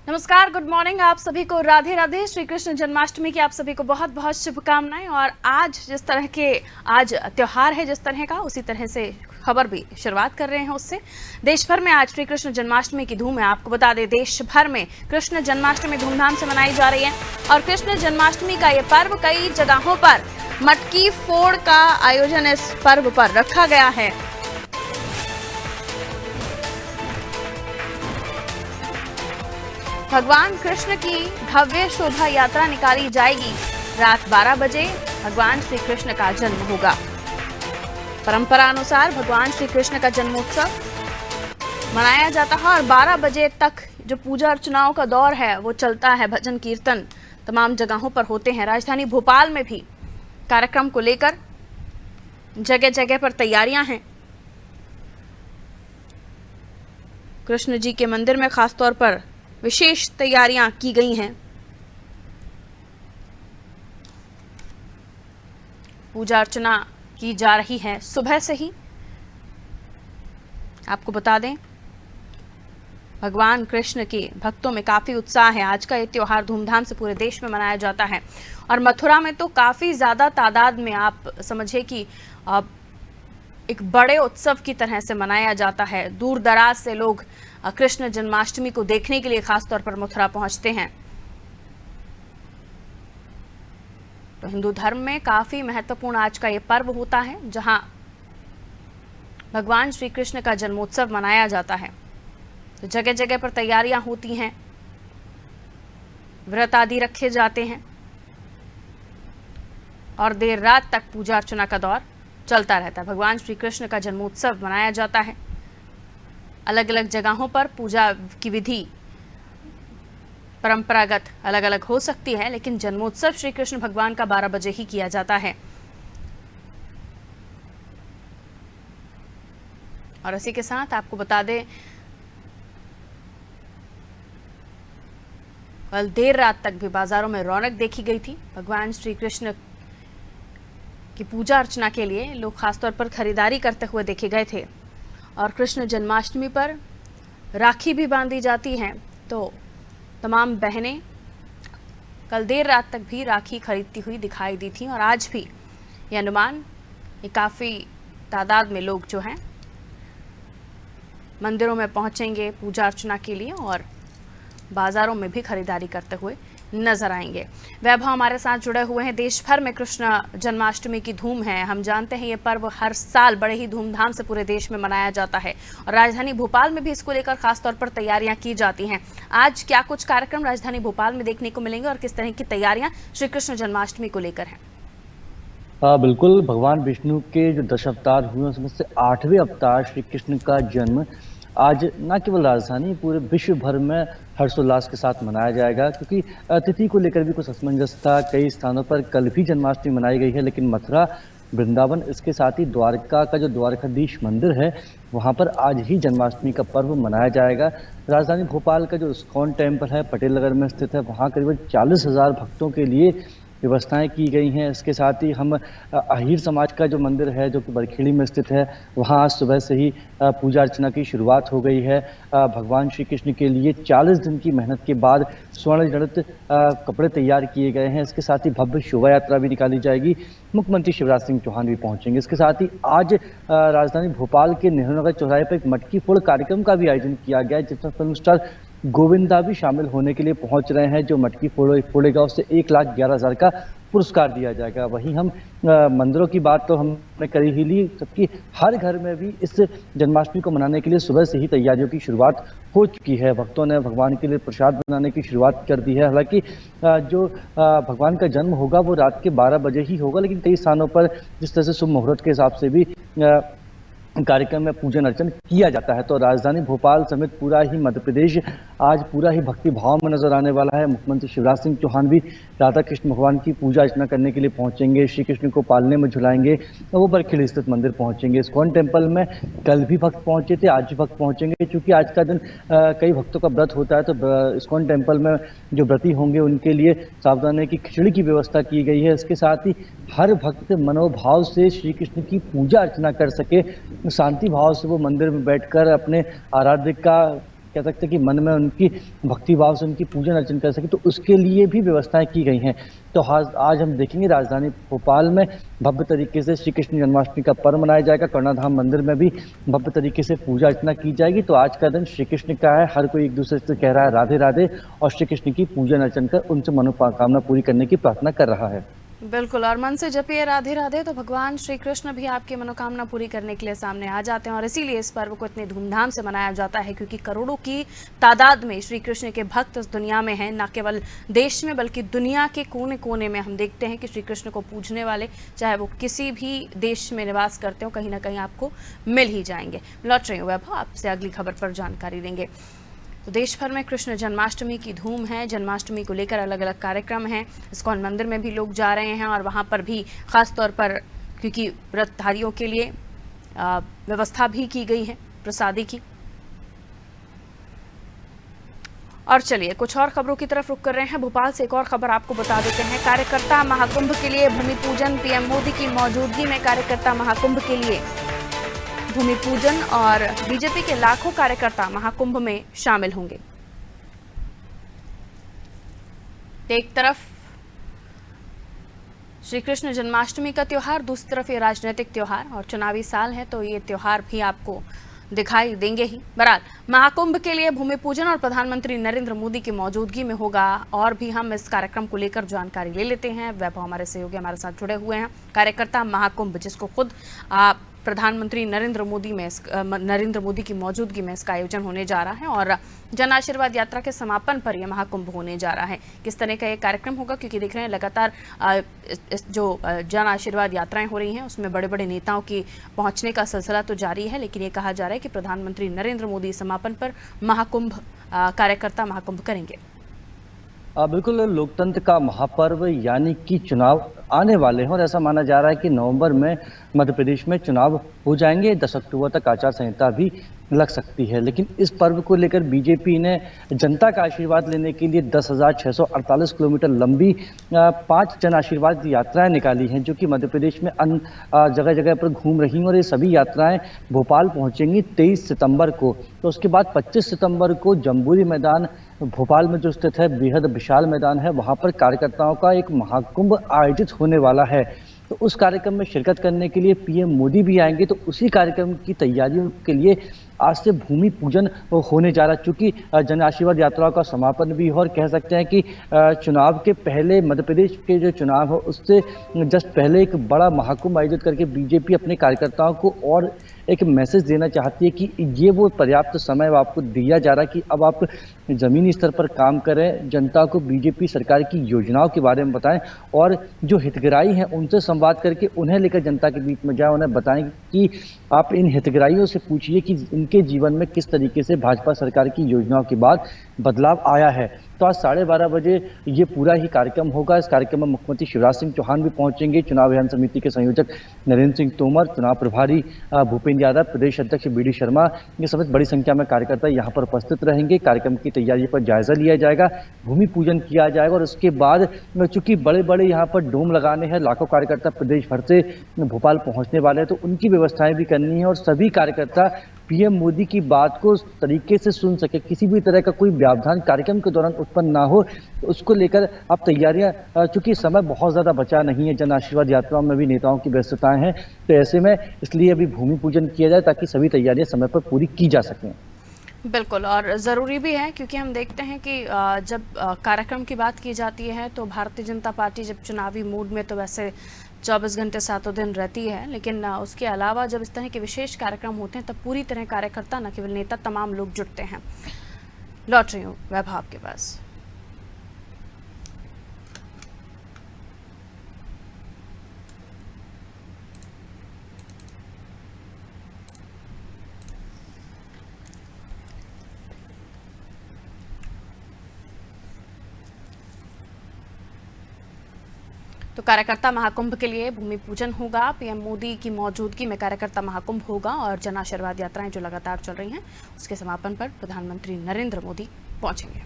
नमस्कार, good morning. आप सभी को राधे राधे। श्री कृष्ण जन्माष्टमी की आप सभी को बहुत बहुत शुभकामनाएं। और आज जिस तरह के आज त्योहार है जिस तरह का, उसी तरह से खबर भी शुरुआत कर रहे हैं उससे। देश भर में आज श्री कृष्ण जन्माष्टमी की धूम है। आपको बता दें, देश भर में कृष्ण जन्माष्टमी धूमधाम से मनाई जा रही है। और कृष्ण जन्माष्टमी का ये पर्व कई जगहों पर मटकी फोड़ का आयोजन इस पर्व पर रखा गया है। भगवान कृष्ण की भव्य शोभा यात्रा निकाली जाएगी। रात 12 बजे भगवान श्री कृष्ण का जन्म होगा। परंपरा अनुसार भगवान श्री कृष्ण का जन्मोत्सव मनाया जाता है और 12 बजे तक जो पूजा अर्चनाओं का दौर है वो चलता है। भजन कीर्तन तमाम जगहों पर होते हैं। राजधानी भोपाल में भी कार्यक्रम को लेकर जगह जगह पर तैयारियां हैं। कृष्ण जी के मंदिर में खासतौर पर विशेष तैयारियां की गई हैं। पूजा अर्चना की जा रही है सुबह से ही। आपको बता दें, भगवान कृष्ण के भक्तों में काफी उत्साह है। आज का ये त्योहार धूमधाम से पूरे देश में मनाया जाता है और मथुरा में तो काफी ज्यादा तादाद में, आप समझिए कि एक बड़े उत्सव की तरह से मनाया जाता है। दूर दराज से लोग कृष्ण जन्माष्टमी को देखने के लिए खासतौर पर मथुरा पहुंचते हैं। तो हिंदू धर्म में काफी महत्वपूर्ण आज का ये पर्व होता है, जहां भगवान श्री कृष्ण का जन्मोत्सव मनाया जाता है। तो जगह जगह पर तैयारियां होती हैं, व्रत आदि रखे जाते हैं और देर रात तक पूजा अर्चना का दौर चलता रहता है। भगवान श्री कृष्ण का जन्मोत्सव मनाया जाता है। अलग अलग जगहों पर पूजा की विधि परंपरागत अलग अलग हो सकती है, लेकिन जन्मोत्सव श्री कृष्ण भगवान का 12 बजे ही किया जाता है। और इसी के साथ आपको बता दें, कल देर रात तक भी बाजारों में रौनक देखी गई थी। भगवान श्री कृष्ण की पूजा अर्चना के लिए लोग खासतौर पर खरीदारी करते हुए देखे गए थे। और कृष्ण जन्माष्टमी पर राखी भी बांधी जाती हैं, तो तमाम बहनें कल देर रात तक भी राखी खरीदती हुई दिखाई दी थी। और आज भी ये अनुमान, ये काफ़ी तादाद में लोग जो हैं मंदिरों में पहुंचेंगे पूजा अर्चना के लिए और बाजारों में भी खरीदारी करते हुए नजर आएंगे। वैभव हमारे साथ जुड़े हुए हैं। देश भर में कृष्ण जन्माष्टमी की धूम है। हम जानते हैं ये पर्व हर साल बड़े ही धूमधाम से पूरे देश में मनाया जाता है और राजधानी भोपाल में भी इसको लेकर खासतौर पर तैयारियां की जाती हैं। आज क्या कुछ कार्यक्रम राजधानी भोपाल में देखने को मिलेंगे और किस तरह की तैयारियां श्री कृष्ण जन्माष्टमी को लेकर हैं? बिल्कुल, भगवान विष्णु के जो 10 अवतार हुए उसमें से 8वें अवतार श्री कृष्ण का जन्म आज न केवल राजधानी, पूरे विश्व भर में हर्षोल्लास के साथ मनाया जाएगा। क्योंकि तिथि को लेकर भी कुछ असमंजस था। कई स्थानों पर कल भी जन्माष्टमी मनाई गई है, लेकिन मथुरा, वृंदावन, इसके साथ ही द्वारका का जो द्वारकाधीश मंदिर है वहाँ पर आज ही जन्माष्टमी का पर्व मनाया जाएगा। राजधानी भोपाल का जो इस्कॉन टेम्पल है पटेल नगर में स्थित है, वहाँ करीबन 40,000 भक्तों के लिए व्यवस्थाएं की गई हैं। इसके साथ ही हम अहीर समाज का जो मंदिर है जो कि बरखेड़ी में स्थित है, वहाँ आज सुबह से ही पूजा अर्चना की शुरुआत हो गई है। भगवान श्री कृष्ण के लिए 40 दिन की मेहनत के बाद स्वर्ण जड़ित कपड़े तैयार किए गए हैं। इसके साथ ही भव्य शोभा यात्रा भी निकाली जाएगी। मुख्यमंत्री शिवराज सिंह चौहान भी पहुंचेंगे। इसके साथ ही आज राजधानी भोपाल के नेहरू नगर चौराहे पर एक मटकी फोड़ कार्यक्रम का भी आयोजन किया गया है, जिसमें फिल्म स्टार गोविंदा भी शामिल होने के लिए पहुंच रहे हैं। जो मटकी फोड़ेगा उसे 1,11,000 का पुरस्कार दिया जाएगा। वहीं हम मंदिरों की बात तो हमने कर ही ली, जबकि हर घर में भी इस जन्माष्टमी को मनाने के लिए सुबह से ही तैयारियों की शुरुआत हो चुकी है। भक्तों ने भगवान के लिए प्रसाद बनाने की शुरुआत कर दी है। हालांकि जो भगवान का जन्म होगा वो रात के 12 बजे ही होगा, लेकिन कई स्थानों पर जिस तरह से शुभ मुहूर्त के हिसाब से भी कार्यक्रम में पूजन अर्चन किया जाता है। तो राजधानी भोपाल समेत पूरा ही मध्य प्रदेश आज पूरा ही भक्ति भाव में नजर आने वाला है। मुख्यमंत्री शिवराज सिंह चौहान भी राधा कृष्ण भगवान की पूजा अर्चना करने के लिए पहुंचेंगे। श्री कृष्ण को पालने में झुलाएंगे, तो वो बरखेड़ी स्थित मंदिर पहुंचेंगे। इस्कॉन टेम्पल में कल भी भक्त पहुंचे थे, आज भी भक्त पहुंचेंगे। क्योंकि आज का दिन कई भक्तों का व्रत होता है, तो इस्कॉन टेम्पल में जो व्रती होंगे उनके लिए सावधानी की खिचड़ी की व्यवस्था की गई है। इसके साथ ही हर भक्त मनोभाव से श्री कृष्ण की पूजा अर्चना कर सके, शांति भाव से वो मंदिर में बैठकर अपने आराध्य का कह सकते हैं कि मन में उनकी भक्ति भाव से उनकी पूजन अर्चन कर सके, तो उसके लिए भी व्यवस्थाएं की गई हैं। तो आज हम देखेंगे राजधानी भोपाल में भव्य तरीके से श्री कृष्ण जन्माष्टमी का पर्व मनाया जाएगा। कर्णाधाम मंदिर में भी भव्य तरीके से पूजा अर्चना की जाएगी। तो आज का दिन श्री कृष्ण का है, हर कोई एक दूसरे से कह रहा है राधे राधे और श्री कृष्ण की पूजन अर्चन कर उनसे मनोकामना पूरी करने की प्रार्थना कर रहा है। बिल्कुल, और मन से जपिए राधे राधे तो भगवान श्री कृष्ण भी आपकी मनोकामना पूरी करने के लिए सामने आ जाते हैं। और इसीलिए इस पर्व को इतनी धूमधाम से मनाया जाता है क्योंकि करोड़ों की तादाद में श्री कृष्ण के भक्त इस दुनिया में हैं। न केवल देश में बल्कि दुनिया के कोने कोने में हम देखते हैं कि श्री कृष्ण को पूजने वाले चाहे वो किसी भी देश में निवास करते हो, कहीं ना कहीं आपको मिल ही जाएंगे। लौट रही हूँ वैभव, आपसे अगली खबर पर जानकारी देंगे। तो देश भर में कृष्ण जन्माष्टमी की धूम है। जन्माष्टमी को लेकर अलग अलग कार्यक्रम हैं। इस्कॉन मंदिर में भी लोग जा रहे हैं और वहाँ पर भी खास तौर पर क्योंकि व्रतधारियों के लिए व्यवस्था भी की गई है प्रसादी की। और चलिए कुछ और खबरों की तरफ रुख कर रहे हैं। भोपाल से एक और खबर आपको बता देते हैं। कार्यकर्ता महाकुंभ के लिए भूमि पूजन, पीएम मोदी की मौजूदगी में कार्यकर्ता महाकुंभ के लिए भूमि पूजन और बीजेपी के लाखों कार्यकर्ता महाकुंभ में शामिल होंगे। एक तरफ श्री कृष्ण जन्माष्टमी का त्योहार, दूसरी तरफ ये राजनीतिक त्योहार और चुनावी साल है तो ये त्योहार भी आपको दिखाई देंगे ही। बहरहाल महाकुंभ के लिए भूमि पूजन और प्रधानमंत्री नरेंद्र मोदी की मौजूदगी में होगा। और भी हम इस कार्यक्रम को लेकर जानकारी ले लेते हैं। वैभव हमारे सहयोगी हमारे साथ जुड़े हुए हैं। कार्यकर्ता महाकुंभ जिसको खुद प्रधानमंत्री नरेंद्र मोदी की मौजूदगी में इसका आयोजन होने जा रहा है और जन आशीर्वाद यात्रा के समापन पर यह महाकुंभ होने जा रहा है। किस तरह का ये कार्यक्रम होगा, क्योंकि देख रहे हैं लगातार जो जन आशीर्वाद यात्राएं हो रही हैं उसमें बड़े बड़े नेताओं की पहुंचने का सिलसिला तो जारी है, लेकिन ये कहा जा रहा है कि प्रधानमंत्री नरेंद्र मोदी समापन पर महाकुंभ कार्यकर्ता महाकुंभ करेंगे। बिल्कुल, लोकतंत्र का महापर्व यानी कि चुनाव आने वाले हैं और ऐसा माना जा रहा है कि नवंबर में मध्य प्रदेश में चुनाव हो जाएंगे। 10 अक्टूबर तक आचार संहिता भी लग सकती है। लेकिन इस पर्व को लेकर बीजेपी ने जनता का आशीर्वाद लेने के लिए 10,648 किलोमीटर लंबी 5 जन आशीर्वाद यात्राएं निकाली हैं, जो कि मध्य प्रदेश में जगह जगह पर घूम रही हैं। और ये सभी यात्राएं भोपाल पहुंचेंगी 23 सितंबर को। तो उसके बाद 25 सितंबर को जम्बूरी मैदान भोपाल में जो स्थित है, बेहद विशाल मैदान है, वहां पर कार्यकर्ताओं का एक महाकुंभ आयोजित होने वाला है। तो उस कार्यक्रम में शिरकत करने के लिए पीएम मोदी भी आएंगे। तो उसी कार्यक्रम की तैयारियों के लिए आज से भूमि पूजन होने जा रहा है। चूंकि जन आशीर्वाद यात्राओं का समापन भी हो और कह सकते हैं कि चुनाव के पहले मध्य प्रदेश के जो चुनाव है उससे जस्ट पहले एक बड़ा महाकुंभ आयोजित करके बीजेपी अपने कार्यकर्ताओं को और एक मैसेज देना चाहती है कि ये वो पर्याप्त समय आपको दिया जा रहा है कि अब आप जमीनी स्तर पर काम करें, जनता को बीजेपी सरकार की योजनाओं के बारे में बताएं और जो हितग्राही हैं उनसे संवाद करके उन्हें लेकर जनता के बीच में जाएं, उन्हें बताएं कि आप इन हितग्राहियों से पूछिए कि इनके जीवन में किस तरीके से भाजपा सरकार की योजनाओं के बाद बदलाव आया है। तो आज 12:30 बजे ये पूरा ही कार्यक्रम होगा। इस कार्यक्रम में मुख्यमंत्री शिवराज सिंह चौहान भी पहुंचेंगे, चुनाव अभियान समिति के संयोजक नरेंद्र सिंह तोमर, चुनाव प्रभारी भूपेंद्र यादव, प्रदेश अध्यक्ष बीडी शर्मा, ये समेत बड़ी संख्या में कार्यकर्ता यहाँ पर उपस्थित रहेंगे। कार्यक्रम की तैयारी पर जायजा लिया जाएगा, भूमि पूजन किया जाएगा और उसके बाद चूंकि बड़े बड़े यहाँ पर डोम लगाने हैं, लाखों कार्यकर्ता प्रदेश भर से भोपाल पहुंचने वाले हैं, तो उनकी व्यवस्थाएं भी करनी है और सभी कार्यकर्ता पीएम मोदी की बात को उस तरीके से सुन सके, किसी भी तरह का कोई व्यवधान कार्यक्रम के दौरान उत्पन्न ना हो, तो उसको लेकर अब तैयारियां, चूंकि समय बहुत ज्यादा बचा नहीं है, जन आशीर्वाद यात्राओं में भी नेताओं की व्यस्तताएं हैं, तो ऐसे में इसलिए अभी भूमि पूजन किया जाए ताकि सभी तैयारियां समय पर पूरी की जा सकें। बिल्कुल, और ज़रूरी भी है क्योंकि हम देखते हैं कि जब कार्यक्रम की बात की जाती है तो भारतीय जनता पार्टी जब चुनावी मूड में तो वैसे 24 घंटे 7 दिन रहती है, लेकिन उसके अलावा जब इस तरह के विशेष कार्यक्रम होते हैं तब पूरी तरह कार्यकर्ता, न केवल नेता, तमाम लोग जुटते हैं। लौट रही हूँ वैभव आपके पास। तो कार्यकर्ता महाकुंभ के लिए भूमि पूजन होगा, पीएम मोदी की मौजूदगी में कार्यकर्ता महाकुंभ होगा और जन आशीर्वाद यात्राएं जो लगातार चल रही हैं उसके समापन पर प्रधानमंत्री नरेंद्र मोदी पहुंचेंगे।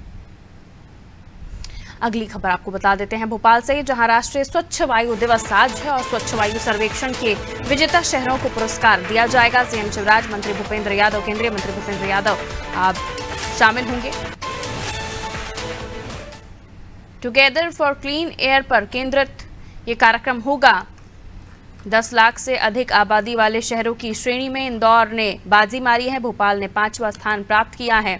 अगली खबर आपको बता देते हैं भोपाल से, जहां राष्ट्रीय स्वच्छ वायु दिवस आज है और स्वच्छ वायु सर्वेक्षण के विजेता शहरों को पुरस्कार दिया जाएगा। सीएम शिवराज, मंत्री भूपेंद्र यादव, केंद्रीय मंत्री भूपेंद्र यादव शामिल होंगे। टुगेदर फॉर क्लीन एयर पर केंद्रित ये कार्यक्रम होगा। 10 लाख से अधिक आबादी वाले शहरों की श्रेणी में इंदौर ने बाजी मारी है। भोपाल ने 5वां स्थान प्राप्त किया है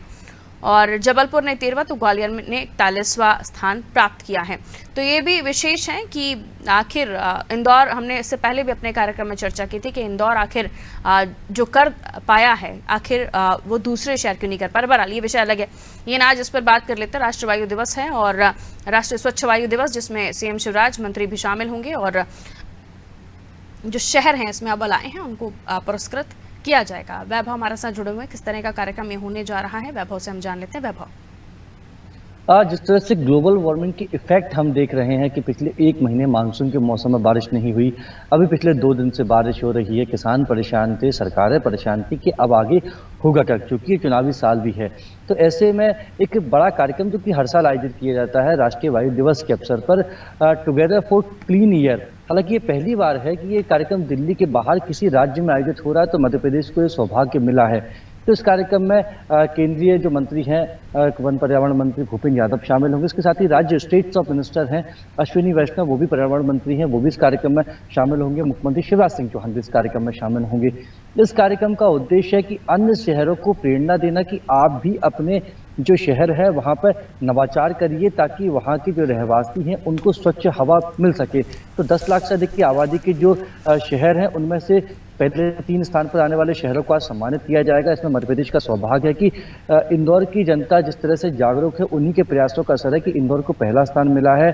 और जबलपुर ने 13वां, तो ग्वालियर ने 41वां स्थान प्राप्त किया है। तो ये भी विशेष है कि आखिर इंदौर, हमने इससे पहले भी अपने कार्यक्रम में चर्चा की थी कि इंदौर आखिर जो कर पाया है, आखिर वो दूसरे शहर क्यों नहीं कर पा रहे। बहरहाल ये विषय अलग है, ये आज इस पर बात कर लेते हैं। राष्ट्रीय वायु दिवस है और राष्ट्रीय स्वच्छ वायु दिवस, जिसमें सीएम शिवराज, मंत्री भी शामिल होंगे और जो शहर हैं इसमें अव्वल आए हैं उनको पुरस्कृत किया जाएगा। वैभव हमारे साथ जुड़े हुए हैं, किस तरह का कार्यक्रम ये होने जा रहा है, वैभव से हम जान लेते हैं। वैभव, जिस तरह से ग्लोबल वार्मिंग के इफेक्ट हम देख रहे हैं कि पिछले 1 महीने मानसून के मौसम में बारिश नहीं हुई, अभी पिछले 2 दिन से बारिश हो रही है, किसान परेशान थे, सरकारें परेशान थी कि अब आगे होगा क्या, क्योंकि ये चुनावी साल भी है। तो ऐसे में एक बड़ा कार्यक्रम जो कि हर साल आयोजित किया जाता है राष्ट्रीय वायु दिवस के अवसर पर, टुगेदर फॉर क्लीन ईयर, हालांकि ये पहली बार है कि ये कार्यक्रम दिल्ली के बाहर किसी राज्य में आयोजित हो रहा है, तो मध्य प्रदेश को ये सौभाग्य मिला है। तो इस कार्यक्रम में केंद्रीय जो मंत्री हैं, वन पर्यावरण मंत्री भूपेंद्र यादव शामिल होंगे। इसके साथ ही राज्य स्टेट्स ऑफ मिनिस्टर हैं अश्विनी वैष्णव, वो भी पर्यावरण मंत्री हैं, वो भी इस कार्यक्रम में शामिल होंगे। मुख्यमंत्री शिवराज सिंह चौहान भी इस कार्यक्रम में शामिल होंगे। इस कार्यक्रम का उद्देश्य है कि अन्य शहरों को प्रेरणा देना कि आप भी अपने जो शहर है वहाँ पर नवाचार करिए, ताकि वहाँ के जो रहवासी हैं उनको स्वच्छ हवा मिल सके। तो 10 लाख से अधिक की आबादी के जो शहर हैं उनमें से पहले 3 स्थान पर आने वाले शहरों को आज सम्मानित किया जाएगा। इसमें मध्य प्रदेश का सौभाग्य है कि इंदौर की जनता जिस तरह से जागरूक है, उन्हीं के प्रयासों का असर है कि इंदौर को पहला स्थान मिला है,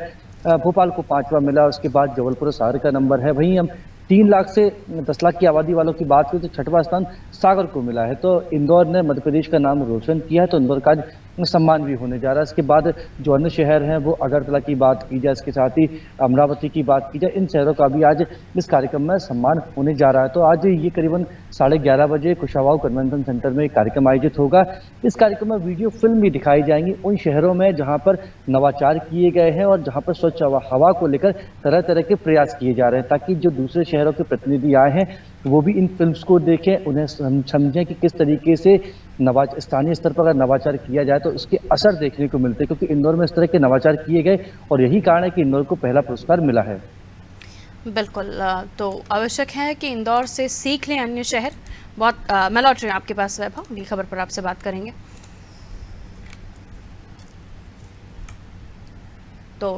भोपाल को 5वां मिला, उसके बाद जबलपुर और सागर का नंबर है। वहीं हम 3 लाख से 10 लाख की आबादी वालों की बात करें तो 6वां स्थान सागर को मिला है। तो इंदौर ने मध्य प्रदेश का नाम रोशन किया है, तो इंदौर का सम्मान भी होने जा रहा है। इसके बाद जो अन्य शहर हैं, वो अगरतला की बात की जाए, इसके साथ ही अमरावती की बात की जाए, इन शहरों का भी आज इस कार्यक्रम में सम्मान होने जा रहा है। तो आज ये करीबन 11:30 बजे कुशावाऊ कन्वेंशन सेंटर में एक कार्यक्रम आयोजित होगा। इस कार्यक्रम में वीडियो फिल्म भी दिखाई जाएंगी उन शहरों में जहाँ पर नवाचार किए गए हैं और जहाँ पर स्वच्छ हवा को लेकर तरह तरह के प्रयास किए जा रहे हैं, ताकि जो दूसरे शहरों के प्रतिनिधि आए हैं वो भी इन फिल्म्स को देखें, उन्हें समझें कि किस तरीके से स्थानीय स्तर पर अगर नवाचार किया जाए तो इसके असर देखने को मिलते हैं, क्योंकि इंदौर में इस तरह के नवाचार किए गए और यही कारण है कि इंदौर को पहला पुरस्कार मिला है। बिल्कुल, तो आवश्यक है कि इंदौर से सीख लें अन्य शहर। बहुत मैं लौट रही हूँ आपके पास वैभव, अगली खबर पर आपसे बात करेंगे। तो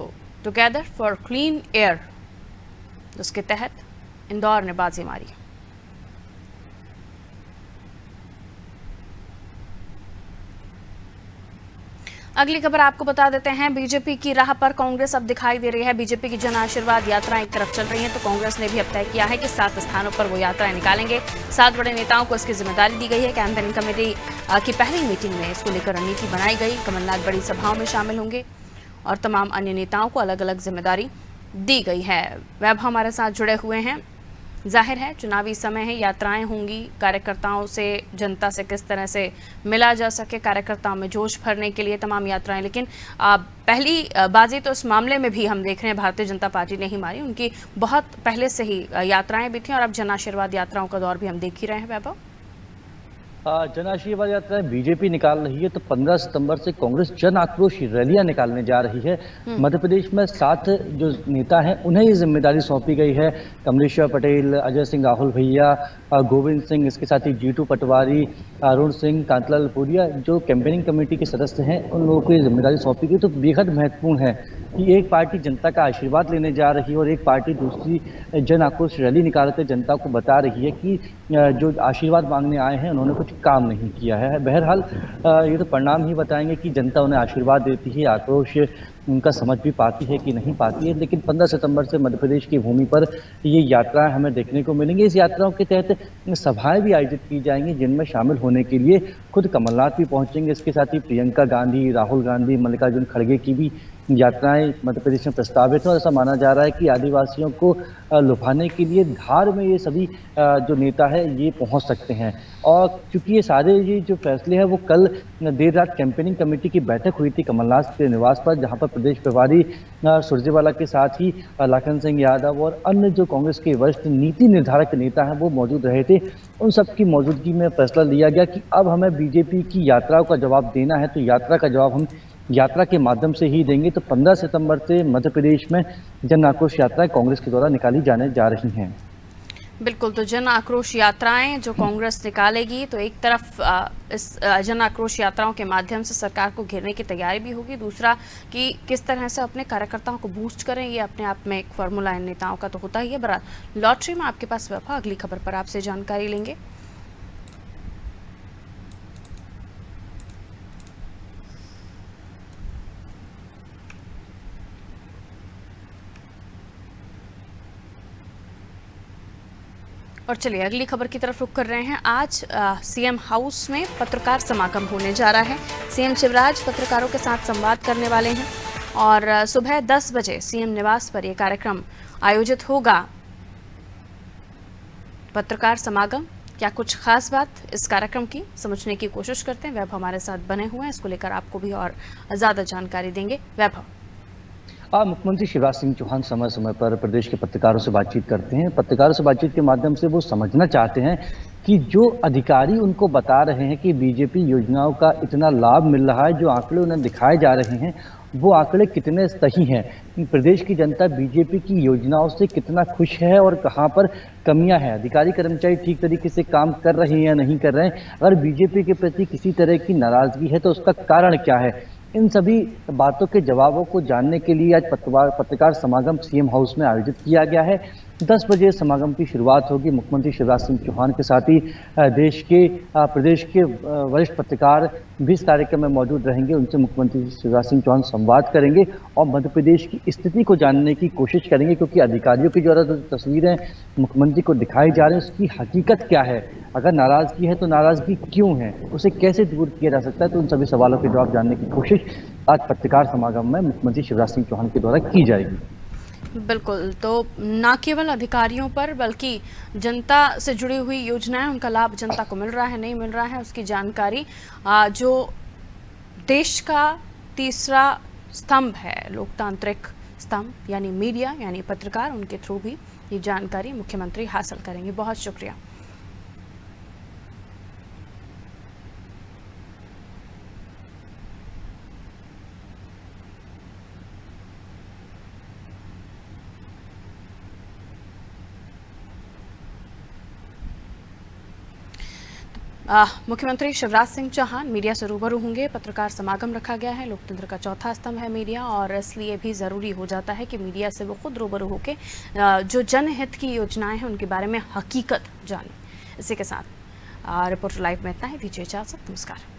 टुगेदर फॉर क्लीन एयर, जिसके तहत इंदौर ने बाजी मारी। अगली खबर आपको बता देते हैं, बीजेपी की राह पर कांग्रेस अब दिखाई दे रही है। बीजेपी की जन आशीर्वाद यात्रा एक तरफ चल रही है, तो कांग्रेस ने भी अब तय किया है कि 7 स्थानों पर वो यात्राएं निकालेंगे। 7 बड़े नेताओं को इसकी जिम्मेदारी दी गई है। कैंपेनिंग कमेटी की पहली मीटिंग में इसको लेकर रणनीति बनाई गई। कमलनाथ बड़ी सभाओं में शामिल होंगे और तमाम अन्य नेताओं को अलग अलग जिम्मेदारी दी गई है। वैभव हमारे साथ जुड़े हुए हैं। जाहिर है चुनावी समय है, यात्राएं होंगी, कार्यकर्ताओं से, जनता से किस तरह से मिला जा सके, कार्यकर्ताओं में जोश भरने के लिए तमाम यात्राएं। लेकिन पहली बाजी तो इस मामले में भी हम देख रहे हैं भारतीय जनता पार्टी ने ही मारी। उनकी बहुत पहले से ही यात्राएं भी थी और अब जन आशीर्वाद यात्राओं का दौर भी हम देख ही रहे हैं। वैभव, जन आशीर्वाद यात्राएं बीजेपी निकाल रही है, तो 15 सितंबर से कांग्रेस जन आक्रोश रैलियां निकालने जा रही है। मध्य प्रदेश में 7 जो नेता हैं उन्हें ये जिम्मेदारी सौंपी गई है। कमलेश्वर पटेल, अजय सिंह राहुल भैया, गोविंद सिंह, इसके साथ ही जीतू पटवारी, अरुण सिंह, कांतलाल पुरिया, जो कैंपेनिंग कमेटी के सदस्य हैं, उन लोगों को ये जिम्मेदारी सौंपी गई। तो बेहद महत्वपूर्ण है कि एक पार्टी जनता का आशीर्वाद लेने जा रही है और एक पार्टी दूसरी जन आक्रोश रैली निकालकर जनता को बता रही है कि जो आशीर्वाद मांगने आए हैं उन्होंने कुछ काम नहीं किया है। बहरहाल ये तो परिणाम ही बताएंगे कि जनता उन्हें आशीर्वाद देती है, आक्रोश उनका समझ भी पाती है कि नहीं पाती है। लेकिन 15 सितंबर से मध्य प्रदेश की भूमि पर ये यात्राएं हमें देखने को मिलेंगी। इस यात्राओं के तहत सभाएं भी आयोजित की जाएंगी, जिनमें शामिल होने के लिए खुद कमलनाथ भी पहुंचेंगे। इसके साथ ही प्रियंका गांधी, राहुल गांधी, मल्लिकार्जुन खड़गे की भी यात्राएं मध्य प्रदेश में प्रस्तावित हैं और ऐसा माना जा रहा है कि आदिवासियों को लुभाने के लिए धार में ये सभी जो नेता है ये पहुंच सकते हैं। और क्योंकि ये जो फैसले हैं वो कल देर रात कैंपेनिंग कमेटी की बैठक हुई थी कमलनाथ के निवास पर, जहां पर प्रदेश प्रभारी सुरजेवाला के साथ ही लाखन सिंह यादव और अन्य जो कांग्रेस के वरिष्ठ नीति निर्धारक नेता हैं वो मौजूद रहे थे। उन सबकी मौजूदगी में फैसला लिया गया कि अब हमें बीजेपी की यात्राओं का जवाब देना है, तो यात्रा का जवाब हम यात्रा के माध्यम से ही देंगे। तो 15 सितंबर से मध्य प्रदेश में जन आक्रोश यात्राएं कांग्रेस के द्वारा निकाली जाने जा रही हैं। बिल्कुल, तो जन आक्रोश यात्राएं जो कांग्रेस निकालेगी, तो एक तरफ इस जन आक्रोश यात्राओं के माध्यम से सरकार को घेरने की तैयारी भी होगी, दूसरा कि किस तरह से अपने कार्यकर्ताओं को बूस्ट करें, ये अपने आप में एक फॉर्मूला इन नेताओं का तो होता ही है। बहरहाल लॉटरी में आपके पास वफा, अगली खबर पर आपसे जानकारी लेंगे। और चलिए अगली खबर की तरफ रुख कर रहे हैं। आज सीएम हाउस में पत्रकार समागम होने जा रहा है। सीएम शिवराज पत्रकारों के साथ संवाद करने वाले हैं और सुबह 10 बजे सीएम निवास पर यह कार्यक्रम आयोजित होगा। पत्रकार समागम, क्या कुछ खास बात इस कार्यक्रम की, समझने की कोशिश करते हैं। वैभव हमारे साथ बने हुए हैं, इसको लेकर आपको भी और ज़्यादा जानकारी देंगे। वैभव। मुख्यमंत्री शिवराज सिंह चौहान समय समय पर प्रदेश के पत्रकारों से बातचीत करते हैं। पत्रकारों से बातचीत के माध्यम से वो समझना चाहते हैं कि जो अधिकारी उनको बता रहे हैं कि बीजेपी योजनाओं का इतना लाभ मिल रहा है, जो आंकड़े उन्हें दिखाए जा रहे हैं वो आंकड़े कितने सही हैं, प्रदेश की जनता बीजेपी की योजनाओं से कितना खुश है और कहाँ पर कमियां हैं, अधिकारी कर्मचारी ठीक तरीके से काम कर रहे हैं या नहीं कर रहे हैं, अगर बीजेपी के प्रति किसी तरह की नाराजगी है तो उसका कारण क्या है। इन सभी बातों के जवाबों को जानने के लिए आज पत्रकार समागम सीएम हाउस में आयोजित किया गया है। 10 बजे समागम की शुरुआत होगी। मुख्यमंत्री शिवराज सिंह चौहान के साथ ही प्रदेश के वरिष्ठ पत्रकार भी इस कार्यक्रम में मौजूद रहेंगे। उनसे मुख्यमंत्री शिवराज सिंह चौहान संवाद करेंगे और मध्य प्रदेश की स्थिति को जानने की कोशिश करेंगे, क्योंकि अधिकारियों की द्वारा जो तस्वीरें मुख्यमंत्री को दिखाई जा रही हैं उसकी हकीकत क्या है, अगर नाराजगी है तो नाराजगी क्यों है, उसे कैसे दूर किया जा सकता है। तो उन सभी सवालों के जवाब जानने की कोशिश आज पत्रकार समागम में मुख्यमंत्री शिवराज सिंह चौहान के द्वारा की जाएगी। बिल्कुल, तो ना केवल अधिकारियों पर बल्कि जनता से जुड़ी हुई योजनाएं, उनका लाभ जनता को मिल रहा है नहीं मिल रहा है उसकी जानकारी, जो देश का तीसरा स्तंभ है, लोकतांत्रिक स्तंभ यानी मीडिया यानी पत्रकार, उनके थ्रू भी ये जानकारी मुख्यमंत्री हासिल करेंगे। बहुत शुक्रिया। मुख्यमंत्री शिवराज सिंह चौहान मीडिया से रूबरू होंगे। पत्रकार समागम रखा गया है, लोकतंत्र का चौथा स्तंभ है मीडिया, और इसलिए भी ज़रूरी हो जाता है कि मीडिया से वो खुद रूबरू होके जो जनहित की योजनाएं हैं उनके बारे में हकीकत जाने। इसी के साथ रिपोर्टर लाइव में इतना ही, दीजिए इजाज़त, नमस्कार।